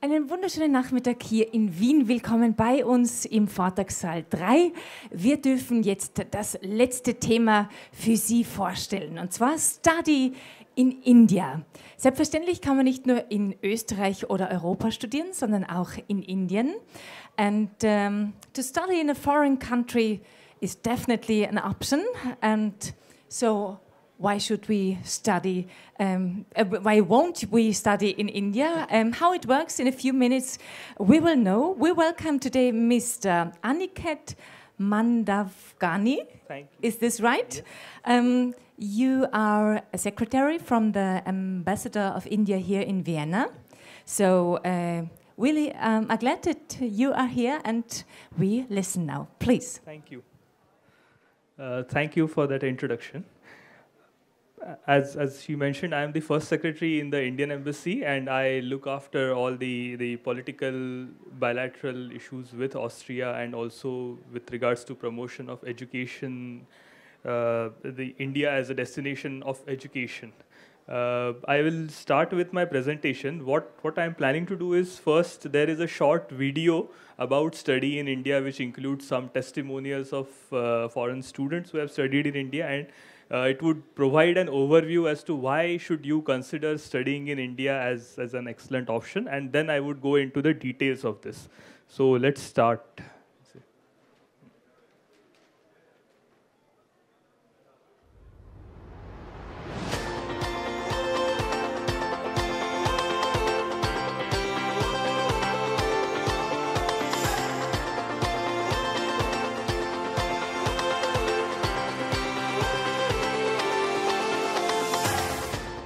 Einen wunderschönen Nachmittag hier in Wien. Willkommen bei uns im Vortragssaal 3. Wir dürfen jetzt das letzte Thema für Sie vorstellen, und zwar Study in India. Selbstverständlich kann man nicht nur in Österreich oder Europa studieren, sondern auch in Indien. And to study in a foreign country is definitely an option. And so why should we study? Why won't we study in India? How it works in a few minutes, we will know. We welcome today Mr. Aniket Mandavgane. Thank you. Is this right? Yes. You are a secretary from the Ambassador of India here in Vienna. So really, I'm glad that you are here and we listen now. Please. Thank you. Thank you for that introduction. As you mentioned, I am the first secretary in the Indian Embassy, and I look after all the political bilateral issues with Austria, and also with regards to promotion of education, the India as a destination of education. I will start with my presentation. What I am planning to do is, first, there is a short video about study in India, which includes some testimonials of foreign students who have studied in India, and it would provide an overview as to why should you consider studying in India as an excellent option, and then I would go into the details of this. So let's start.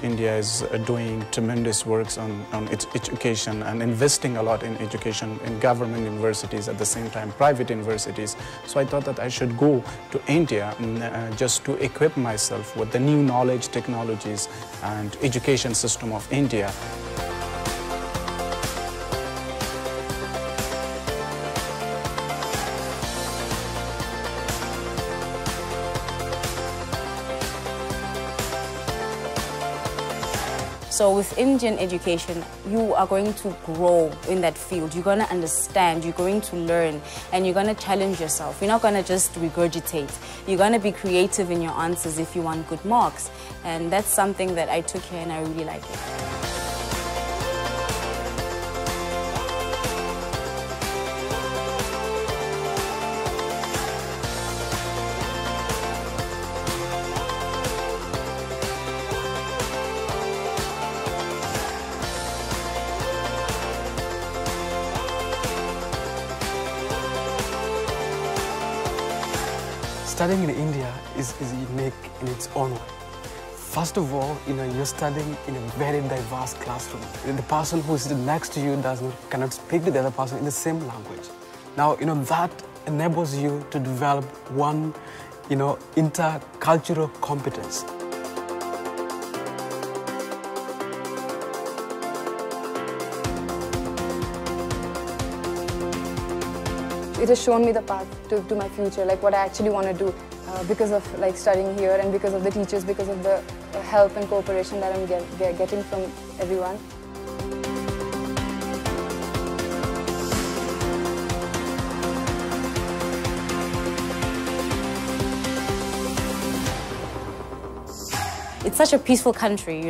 India is doing tremendous works on its education and investing a lot in education in government universities, at the same time private universities. So I thought that I should go to India just to equip myself with the new knowledge, technologies and education system of India. So with Indian education, you are going to grow in that field. You're going to understand, you're going to learn, and you're going to challenge yourself. You're not going to just regurgitate. You're going to be creative in your answers if you want good marks. And that's something that I took here and I really like it. Studying in India is unique in its own way. First of all, you're studying in a very diverse classroom. The person who is next to you cannot speak to the other person in the same language. Now, that enables you to develop one, intercultural competence. It has shown me the path to my future, like what I actually want to do because of studying here, and because of the teachers, because of the help and cooperation that I'm getting from everyone. It's such a peaceful country,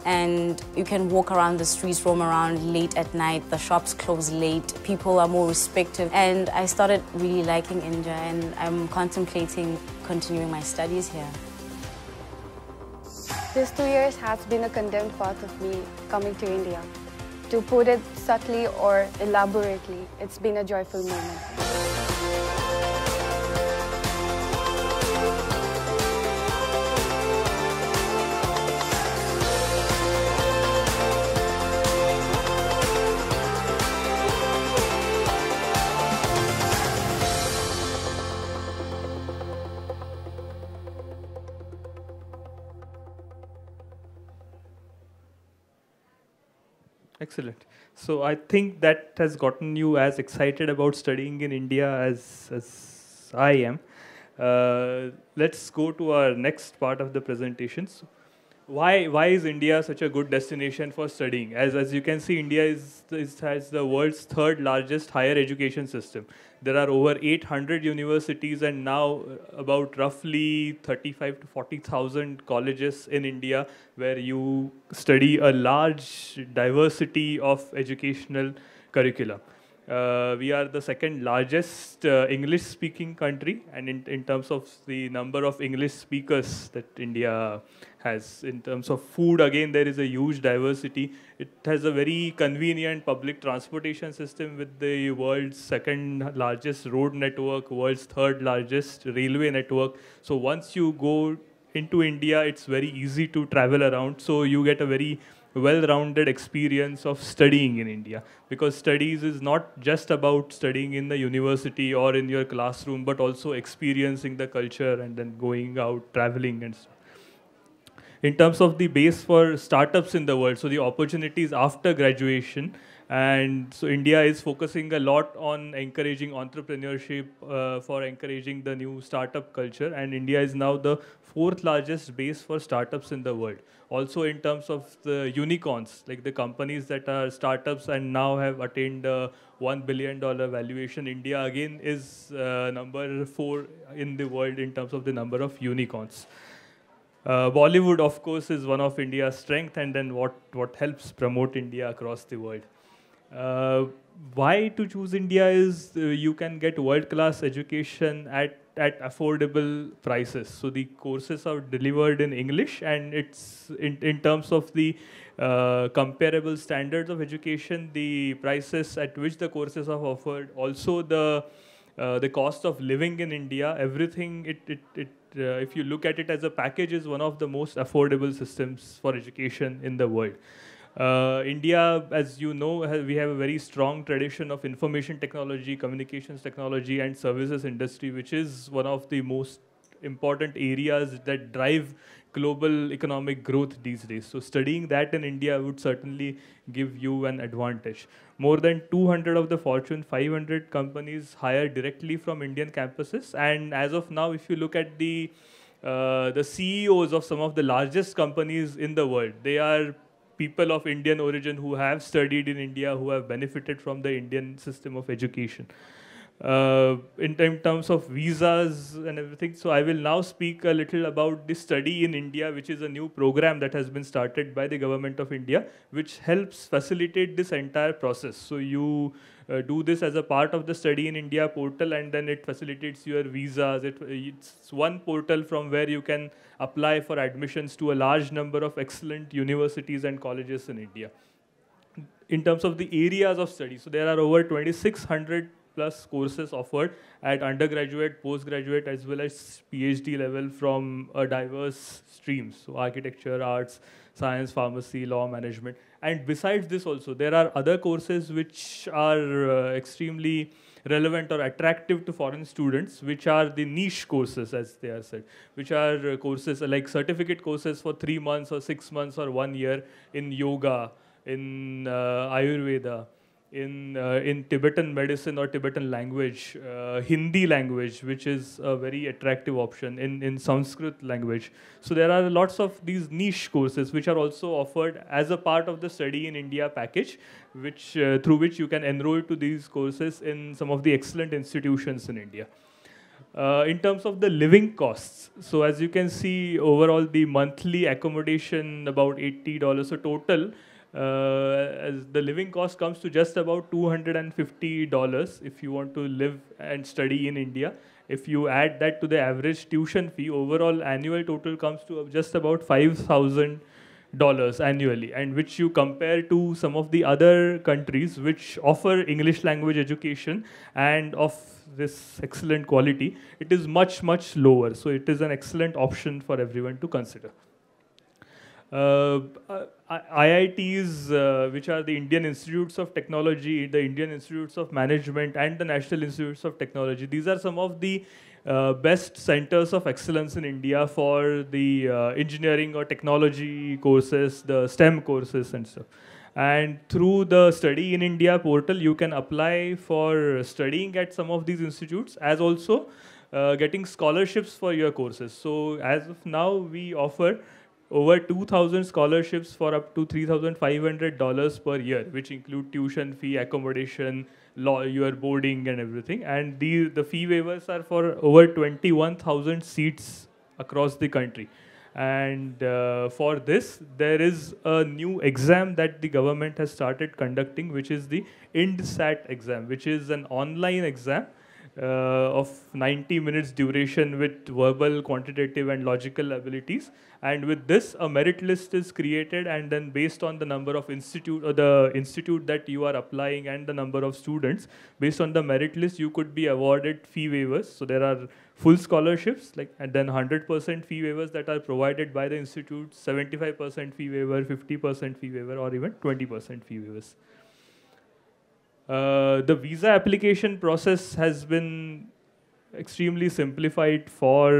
and you can walk around the streets, roam around late at night, the shops close late, people are more respectful, and I started really liking India, and I'm contemplating continuing my studies here. These 2 years has been a condemned part of me coming to India. To put it subtly or elaborately, it's been a joyful moment. Excellent. So I think that has gotten you as excited about studying in India as I am. Let's go to our next part of the presentation. Why is India such a good destination for studying? As you can see, India has the world's third largest higher education system. There are over 800 universities and now about roughly 35 to 40,000 colleges in India where you study a large diversity of educational curricula. We are the second largest English-speaking country, and in terms of the number of English speakers that India has. In terms of food, again, there is a huge diversity. It has a very convenient public transportation system with the world's second largest road network, world's third largest railway network. So once you go into India, it's very easy to travel around. So you get a very well-rounded experience of studying in India, because studies is not just about studying in the university or in your classroom, but also experiencing the culture and then going out, traveling and stuff. In terms of the base for startups in the world, so the opportunities after graduation, and so India is focusing a lot on encouraging entrepreneurship, for encouraging the new startup culture, and India is now the fourth largest base for startups in the world. Also in terms of the unicorns, like the companies that are startups and now have attained a $1 billion valuation, India again is number 4 in the world in terms of the number of unicorns. Bollywood, of course, is one of India's strength, and then what helps promote India across the world. Why to choose India is you can get world-class education at affordable prices. So the courses are delivered in English, and it's in terms of the comparable standards of education, the prices at which the courses are offered, also the cost of living in India, everything, if you look at it as a package, is one of the most affordable systems for education in the world. India, as you know, we have a very strong tradition of information technology, communications technology, and services industry, which is one of the most important areas that drive global economic growth these days. So studying that in India would certainly give you an advantage. More than 200 of the Fortune 500 companies hire directly from Indian campuses, and as of now, if you look at the CEOs of some of the largest companies in the world, they are people of Indian origin who have studied in India, who have benefited from the Indian system of education. In terms of visas and everything, so I will now speak a little about the Study in India, which is a new program that has been started by the government of India, which helps facilitate this entire process. So you do this as a part of the Study in India portal, and then it facilitates your visas. It's one portal from where you can apply for admissions to a large number of excellent universities and colleges in India. In terms of the areas of study, so there are over 2,600 plus courses offered at undergraduate, postgraduate, as well as PhD level from a diverse streams. So architecture, arts, science, pharmacy, law, management. And besides this also, there are other courses which are extremely relevant or attractive to foreign students, which are the niche courses, as they are said, which are courses like certificate courses for 3 months or 6 months or 1 year in yoga, in Ayurveda, in Tibetan medicine or Tibetan language, Hindi language, which is a very attractive option, in Sanskrit language. So there are lots of these niche courses which are also offered as a part of the Study in India package, which through which you can enroll to these courses in some of the excellent institutions in India. In terms of the living costs, so as you can see, overall the monthly accommodation about $80, so total, as the living cost comes to just about $250 if you want to live and study in India. If you add that to the average tuition fee, overall annual total comes to just about $5,000 annually, and which you compare to some of the other countries which offer English language education and of this excellent quality, it is much, much lower. So it is an excellent option for everyone to consider. IITs, which are the Indian Institutes of Technology, the Indian Institutes of Management, and the National Institutes of Technology, these are some of the best centers of excellence in India for the engineering or technology courses, the STEM courses and stuff. And through the Study in India portal, you can apply for studying at some of these institutes, as also getting scholarships for your courses. So as of now, we offer over 2,000 scholarships for up to $3,500 per year, which include tuition fee, accommodation, your boarding and everything. And the fee waivers are for over 21,000 seats across the country. And for this, there is a new exam that the government has started conducting, which is the IndSat exam, which is an online exam of 90 minutes duration with verbal, quantitative, and logical abilities. And with this, a merit list is created, and then based on the number of the institute that you are applying and the number of students, based on the merit list, you could be awarded fee waivers. So there are full scholarships, and then 100% fee waivers that are provided by the institute, 75% fee waiver, 50% fee waiver, or even 20% fee waivers. The visa application process has been extremely simplified for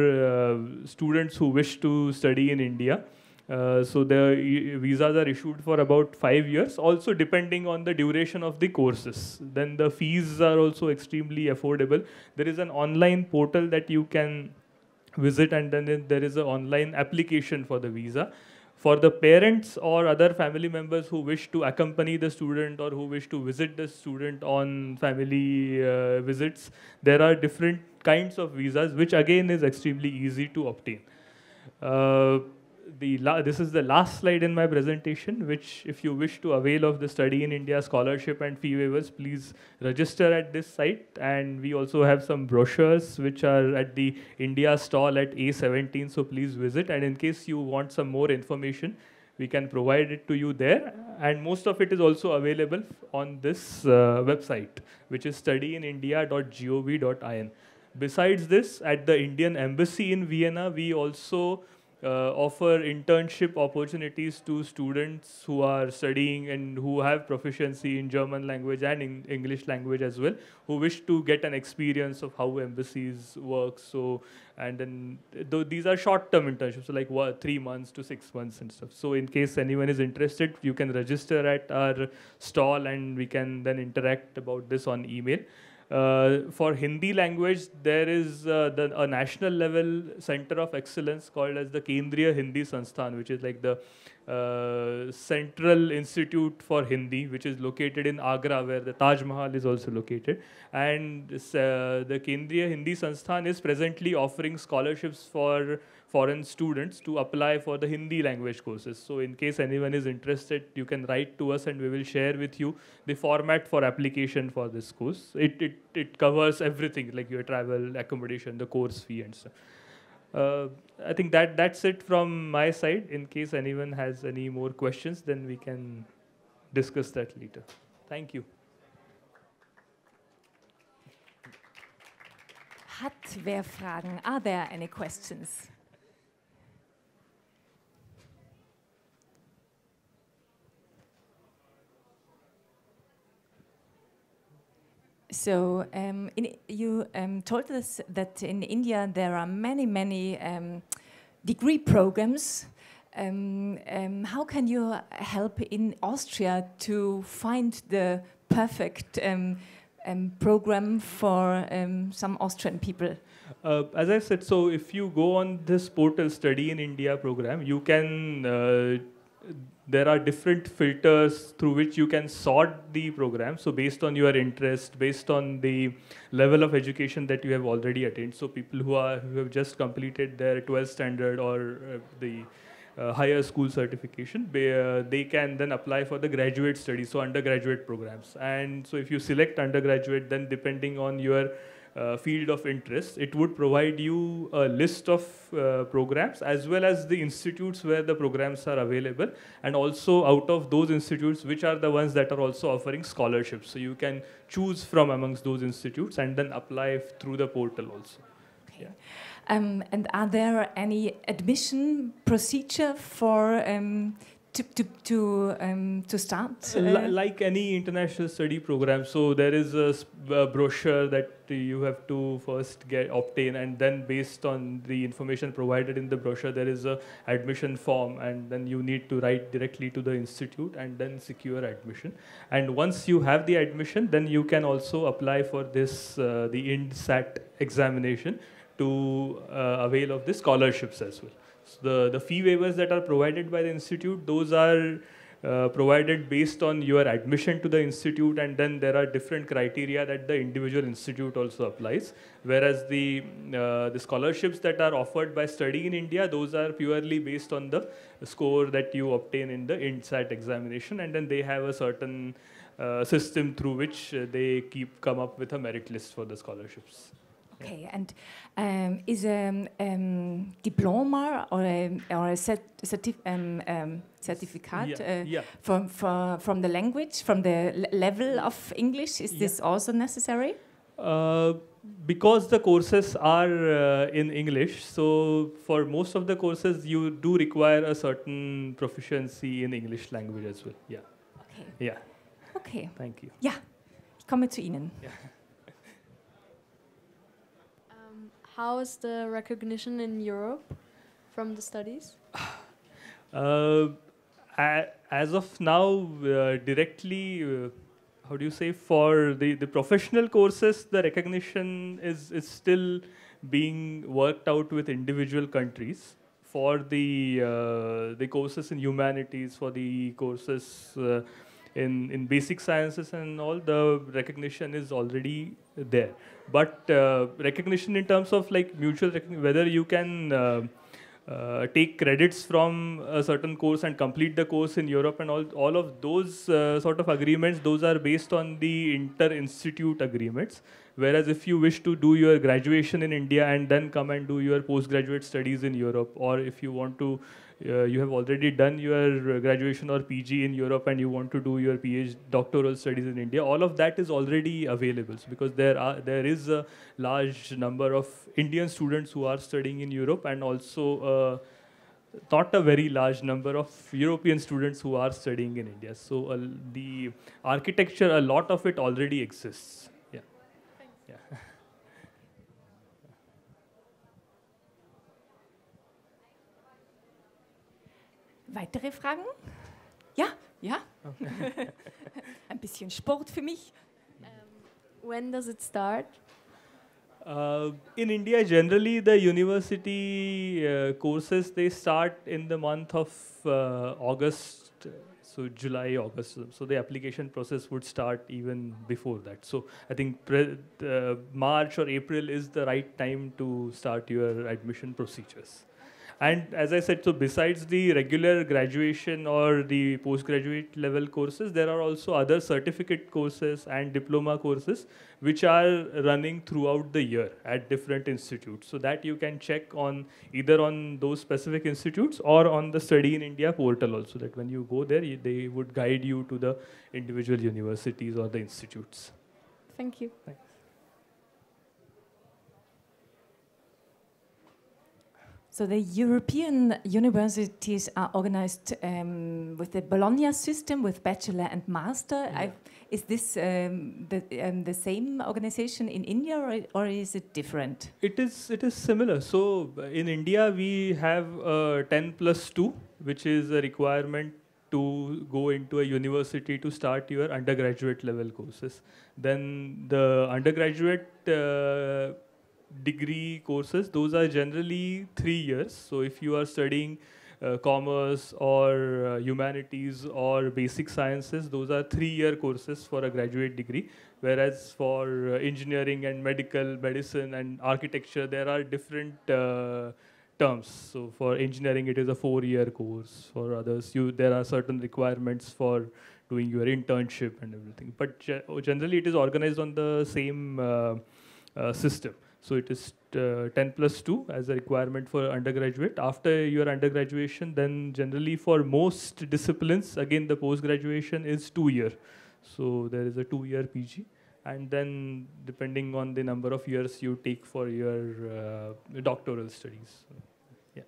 students who wish to study in India. So the visas are issued for about 5 years, also depending on the duration of the courses. Then the fees are also extremely affordable. There is an online portal that you can visit, and then there is an online application for the visa. For the parents or other family members who wish to accompany the student or who wish to visit the student on family visits, there are different kinds of visas, which again is extremely easy to obtain. This is the last slide in my presentation, which if you wish to avail of the Study in India scholarship and fee waivers, please register at this site. And we also have some brochures which are at the India stall at A17, so please visit. And in case you want some more information, we can provide it to you there. And most of it is also available on this website, which is studyinindia.gov.in. Besides this, at the Indian Embassy in Vienna, we also offer internship opportunities to students who are studying and who have proficiency in German language and in English language as well, who wish to get an experience of how embassies work. So, and then these are short-term internships, so like 3 months to 6 months and stuff. So in case anyone is interested, you can register at our stall and we can then interact about this on email. For Hindi language, there is a national level center of excellence called as the Kendriya Hindi Sansthan, which is like the Central Institute for Hindi, which is located in Agra, where the Taj Mahal is also located. And the Kendriya Hindi Sansthan is presently offering scholarships for foreign students to apply for the Hindi language courses. So in case anyone is interested, you can write to us and we will share with you the format for application for this course. It covers everything, like your travel, accommodation, the course fee and stuff. I think that's it from my side. In case anyone has any more questions, then we can discuss that later. Thank you. Hat wer Fragen? Are there any questions? So you told us that in India there are many degree programs. How can you help in Austria to find the perfect program for some Austrian people? As I said, so if you go on this portal, Study in India program, you can there are different filters through which you can sort the program. So based on your interest, based on the level of education that you have already attained. So people who have just completed their 12th standard or the higher school certification, they can then apply for the graduate studies, so undergraduate programs. And so if you select undergraduate, then depending on your field of interest, it would provide you a list of programs as well as the institutes where the programs are available, and also out of those institutes which are the ones that are also offering scholarships. So you can choose from amongst those institutes and then apply through the portal also. Okay. Yeah. And are there any admission procedure for to start? Like any international study program, so there is a brochure that you have to first obtain, and then based on the information provided in the brochure, there is a admission form, and then you need to write directly to the institute and then secure admission. And once you have the admission, then you can also apply for this the IndSat examination, to avail of the scholarships as well. So the fee waivers that are provided by the institute, those are provided based on your admission to the institute, and then there are different criteria that the individual institute also applies. Whereas the scholarships that are offered by studying in India, those are purely based on the score that you obtain in the INSAT examination, and then they have a certain system through which they come up with a merit list for the scholarships. Okay, and is a diploma or a certificate from the language, from the level of English, is this also necessary? Because the courses are in English, so for most of the courses you do require a certain proficiency in English language as well. Yeah. Okay. Yeah. Okay. Thank you. Ja, ich komme zu Ihnen. Yeah. How is the recognition in Europe from the studies? As of now, directly, how do you say, for the professional courses, the recognition is still being worked out with individual countries. For the courses in humanities, for the courses in basic sciences and all, the recognition is already there. But recognition in terms of like mutual recognition, whether you can take credits from a certain course and complete the course in Europe and all of those sort of agreements, those are based on the inter-institute agreements. Whereas if you wish to do your graduation in India and then come and do your postgraduate studies in Europe, or if you want to, you have already done your graduation or PG in Europe and you want to do your PhD doctoral studies in India, all of that is already available. So because there is a large number of Indian students who are studying in Europe, and also not a very large number of European students who are studying in India. So the architecture, a lot of it already exists. Yeah. Yeah. Weitere Fragen? Ja, ja. Okay. Ein bisschen Sport für mich. When does it start? In India, generally, the university courses, they start in the month of August, so July, August. So the application process would start even before that. So I think March or April is the right time to start your admission procedures. And as I said, so besides the regular graduation or the postgraduate level courses, there are also other certificate courses and diploma courses which are running throughout the year at different institutes. So that you can check on either on those specific institutes or on the Study in India portal also, that when you go there, they would guide you to the individual universities or the institutes. Thank you. Thanks. So the European universities are organized with the Bologna system, with bachelor and master. Yeah. Is this the same organization in India, or is it different? It is similar. So in India, we have 10+2, which is a requirement to go into a university to start your undergraduate level courses. Then the undergraduate degree courses, those are generally 3 years. So if you are studying commerce or humanities or basic sciences, those are 3-year courses for a graduate degree. Whereas for engineering and medicine and architecture, there are different terms. So for engineering, it is a 4-year course. For others, there are certain requirements for doing your internship and everything. But generally, it is organized on the same system. So it is 10+2 as a requirement for undergraduate. After your undergraduation, then generally for most disciplines, again the post-graduation is 2 year. So there is a 2-year PG. And then depending on the number of years you take for your doctoral studies. Yeah.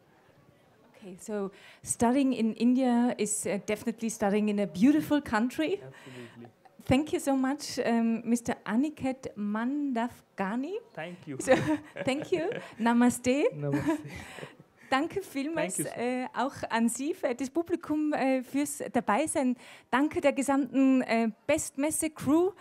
Okay, so studying in India is definitely studying in a beautiful country. Absolutely. Thank you so much, Mr. Aniket Mandavgane. Thank you. So, thank you. Namaste. Namaste. Danke vielmals auch an Sie, das Publikum, fürs Dabeisein. Danke der gesamten BeSt³-Crew.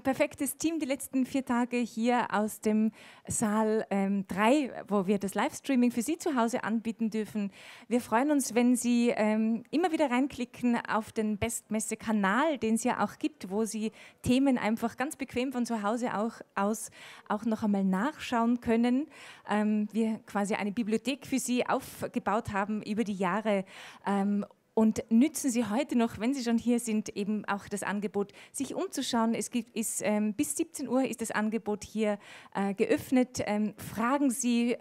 Perfektes Team die letzten 4 Tage hier aus dem Saal 3, wo wir das Livestreaming für Sie zu Hause anbieten dürfen. Wir freuen uns, wenn Sie immer wieder reinklicken auf den BeSt³-Kanal, den es ja auch gibt, wo Sie Themen einfach ganz bequem von zu Hause aus noch einmal nachschauen können. Wir quasi eine Bibliothek für Sie aufgebaut haben über die Jahre. Und nützen Sie heute noch, wenn Sie schon hier sind, eben auch das Angebot, sich umzuschauen. Es gibt, bis 17 Uhr ist das Angebot hier geöffnet. Fragen Sie,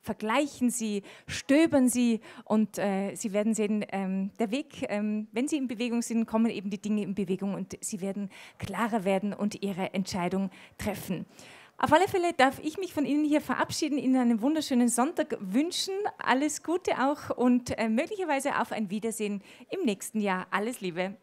vergleichen Sie, stöbern Sie und Sie werden sehen, der Weg, wenn Sie in Bewegung sind, kommen eben die Dinge in Bewegung und Sie werden klarer werden und Ihre Entscheidung treffen. Auf alle Fälle darf ich mich von Ihnen hier verabschieden, Ihnen einen wunderschönen Sonntag wünschen, alles Gute auch und möglicherweise auf ein Wiedersehen im nächsten Jahr. Alles Liebe.